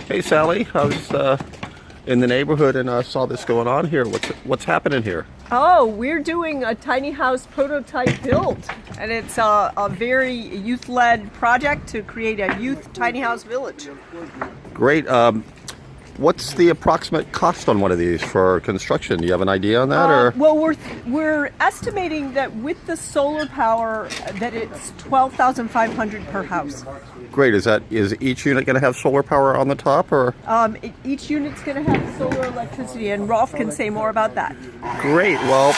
Hey Sally, I was in the neighborhood and I saw this going on here. What's happening here? Oh, we're doing a tiny house prototype build, and it's a very youth-led project to create a youth tiny house village. Great. What's the approximate cost on one of these for construction? Do you have an idea on that, or? Well, we're estimating that with the solar power that it's $12,500 per house. Great. Is each unit going to have solar power on the top, or? Each unit's going to have solar electricity, and Rolf can say more about that. Great. Well,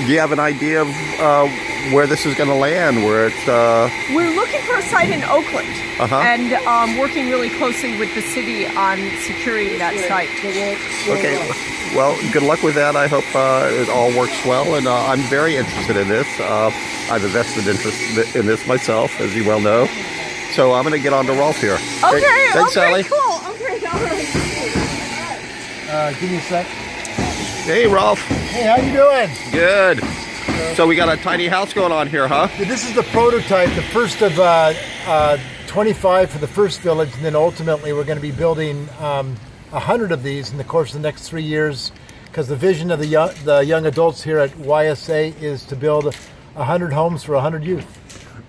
do you have an idea of where this is going to land? Where it's? We're looking for a site in Oakland, Uh-huh. and working really closely with the city on securing that site. Okay. Well, good luck with that. I hope it all works well, and I'm very interested in this. I've a vested interest in this myself, as you well know. So I'm going to get on to Rolf here. Okay. Thanks, Sally. Cool. Okay. All right. Give me a sec. Hey, Rolf. Hey, how you doing? Good. So we got a tiny house going on here, huh? This is the prototype, the first of 25 for the first village, and then ultimately we're going to be building 100 of these in the course of the next 3 years, because the vision of the young adults here at YSA is to build 100 homes for 100 youth.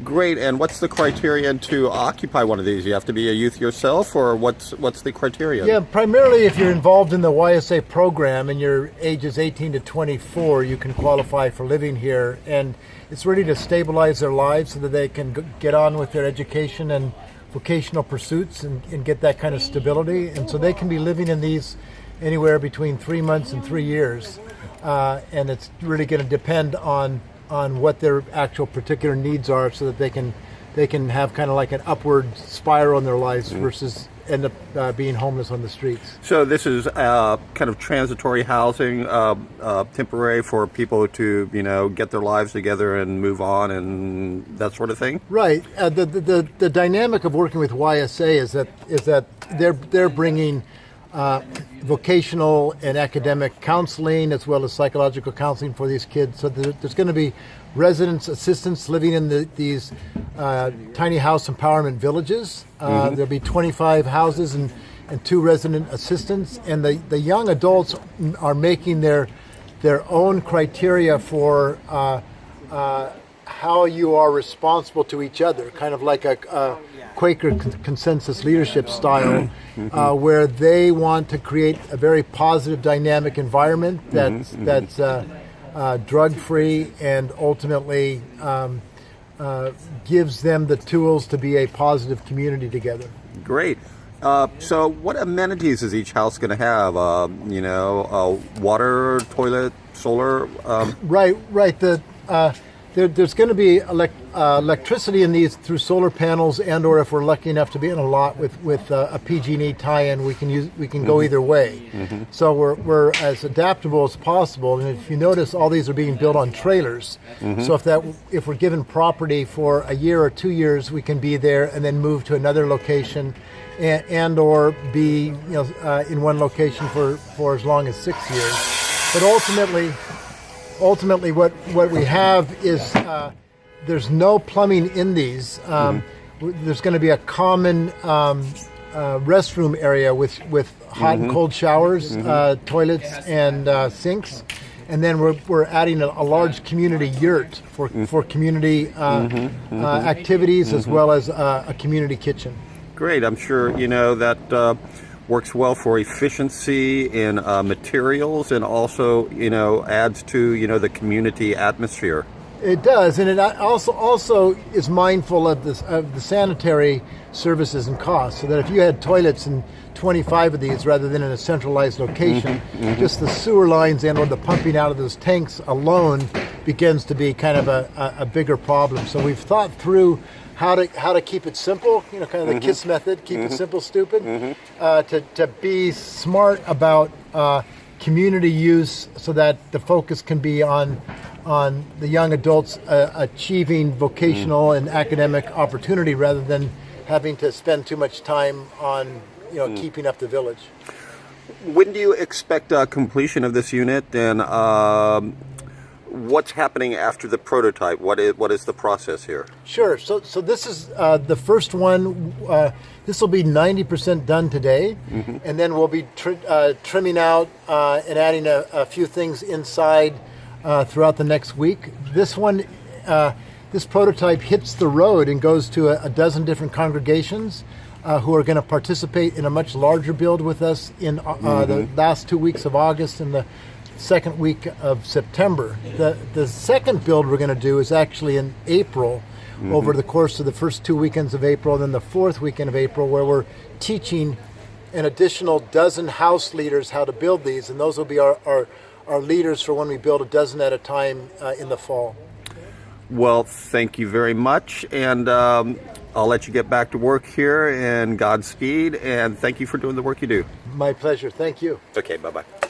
Great. And what's the criterion to occupy one of these? You have to be a youth yourself, or what's the criterion? Yeah, primarily if you're involved in the YSA program and your ages 18 to 24, you can qualify for living here, and it's really to stabilize their lives so that they can get on with their education and vocational pursuits and get that kind of stability. And so they can be living in these anywhere between 3 months and 3 years, and it's really going to depend on what their actual particular needs are, so that they can have kind of like an upward spiral in their lives versus end up being homeless on the streets. So this is kind of transitory housing, temporary for people to, get their lives together and move on and that sort of thing? Right. The dynamic of working with YSA is that they're bringing vocational and academic counseling as well as psychological counseling for these kids. So there's going to be residents, assistants living in these tiny house empowerment villages. There'll be 25 houses and 2 resident assistants. And the young adults are making their own criteria for how you are responsible to each other, kind of like a Quaker consensus leadership style, where they want to create a very positive, dynamic environment that's drug-free and ultimately gives them the tools to be a positive community together. Great. So what amenities is each house going to have? Water, toilet, solar? Right. There's going to be electricity in these through solar panels, and/or if we're lucky enough to be in a lot with a PG&E tie-in, we can go either way. So we're as adaptable as possible. And if you notice, all these are being built on trailers. So if we're given property for a year or 2 years, we can be there and then move to another location, and/or be in one location for as long as 6 years. But ultimately what we have is there's no plumbing in these. There's going to be a common restroom area with hot and cold showers, toilets, and sinks. And then we're adding a large community yurt for community activities, as well as a community kitchen. Great. I'm sure that works well for efficiency in materials, and also adds to the community atmosphere. It does, and it also is mindful of the sanitary services and costs, so that if you had toilets in 25 of these rather than in a centralized location, just the sewer lines and or the pumping out of those tanks alone begins to be kind of a bigger problem. So we've thought through how to keep it simple, kind of the KISS method, keep it simple, stupid, to be smart about community use, so that the focus can be on on the young adults achieving vocational and academic opportunity rather than having to spend too much time on keeping up the village. When do you expect completion of this unit, and what's happening after the prototype? What is the process here? Sure. So this is the first one. This will be 90% done today, and then we'll be trimming out and adding a few things inside throughout the next week. This one, this prototype hits the road and goes to a dozen different congregations who are going to participate in a much larger build with us in the last 2 weeks of August and the second week of September. The second build we're going to do is actually in April, over the course of the first 2 weekends of April, and then the fourth weekend of April, where we're teaching an additional dozen house leaders how to build these, and those will be our leaders for when we build a dozen at a time in the fall. Well, thank you very much, and I'll let you get back to work here, and Godspeed, and thank you for doing the work you do. My pleasure. Thank you. Okay, bye-bye.